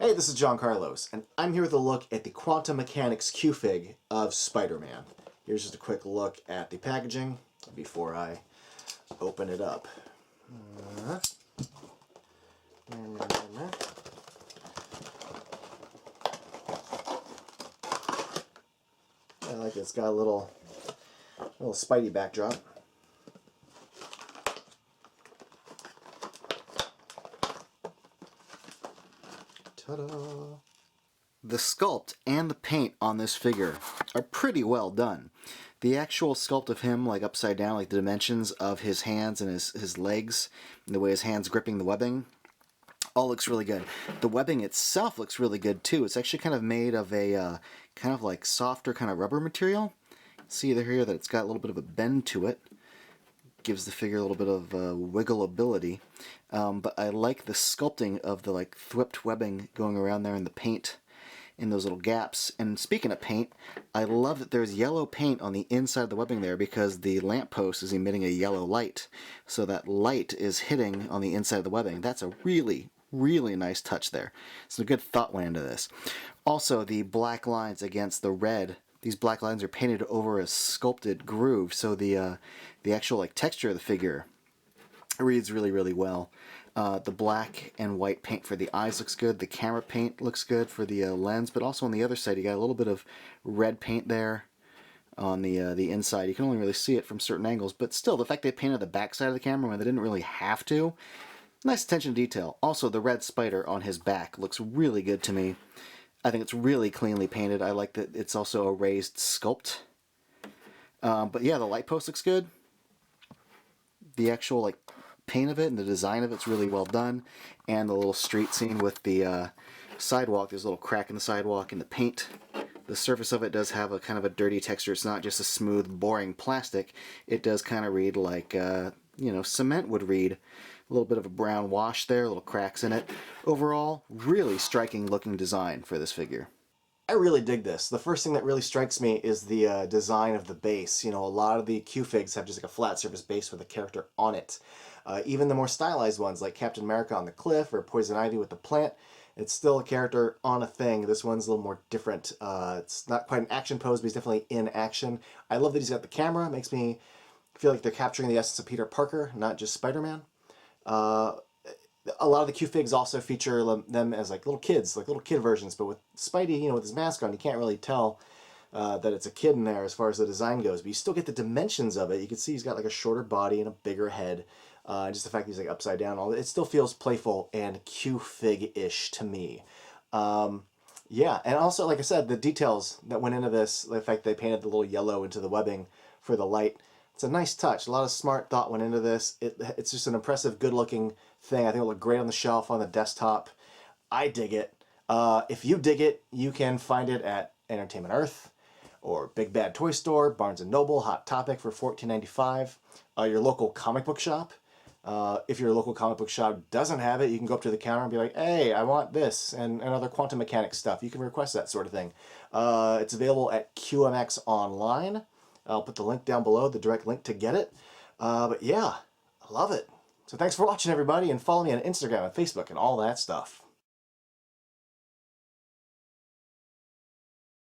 Hey, this is John Carlos, and I'm here with a look at the Quantum Mechanix Q-fig of Spider-Man. Here's just a quick look at the packaging before I open it up. I like it. It's got a little Spidey backdrop. Ta-da! The sculpt and the paint on this figure are pretty well done. The actual sculpt of him, like upside down, like the dimensions of his hands and his legs, and the way his hands gripping the webbing, all looks really good. The webbing itself looks really good too. It's actually kind of made of a kind of like softer kind of rubber material. See here that it's got a little bit of a bend to it. Gives the figure a little bit of wiggleability. But I like the sculpting of the like thwipped webbing going around there in the paint in those little gaps. And speaking of paint, I love that there's yellow paint on the inside of the webbing there because the lamppost is emitting a yellow light. So that light is hitting on the inside of the webbing. That's a really, really nice touch there. So a good thought went into this. Also, the black lines against the red. These black lines are painted over a sculpted groove, so the actual like texture of the figure reads really, really well. The black and white paint for the eyes looks good. The camera paint looks good for the lens, but also on the other side you got a little bit of red paint there on the inside. You can only really see it from certain angles, but still, the fact they painted the back side of the camera when they didn't really have to, nice attention to detail. Also, the red spider on his back looks really good to me. I think it's really cleanly painted. I like that it's also a raised sculpt. But yeah, the light post looks good. The actual like paint of it and the design of it's really well done. And the little street scene with the sidewalk. There's a little crack in the sidewalk and the paint. The surface of it does have a kind of a dirty texture. It's not just a smooth, boring plastic. It does kind of read like you know, cement would read. A little bit of a brown wash there, little cracks in it. Overall, really striking looking design for this figure. I really dig this. The first thing that really strikes me is the design of the base. You know, a lot of the Q-figs have just like a flat surface base with a character on it. Even the more stylized ones, like Captain America on the cliff or Poison Ivy with the plant, it's still a character on a thing. This one's a little more different. It's not quite an action pose, but he's definitely in action. I love that he's got the camera. It makes me feel like they're capturing the essence of Peter Parker, not just Spider-Man. A lot of the Q-figs also feature them as like little kids, like little kid versions, but with Spidey, you know, with his mask on, you can't really tell that it's a kid in there as far as the design goes, but you still get the dimensions of it. You can see he's got like a shorter body and a bigger head. Just the fact that he's like upside down, all it still feels playful and Q-fig-ish to me. Yeah, and also, like I said, the details that went into this, the fact they painted the little yellow into the webbing for the light, it's a nice touch. A lot of smart thought went into this. It's just an impressive, good-looking thing. I think it'll look great on the shelf, on the desktop. I dig it. If you dig it, you can find it at Entertainment Earth or Big Bad Toy Store, Barnes & Noble, Hot Topic for $14.95. Your local comic book shop. If your local comic book shop doesn't have it, you can go up to the counter and be like, hey, I want this and other Quantum Mechanix stuff. You can request that sort of thing. It's available at QmX Online. I'll put the link down below, the direct link to get it. But yeah, I love it. So thanks for watching, everybody, and follow me on Instagram and Facebook and all that stuff.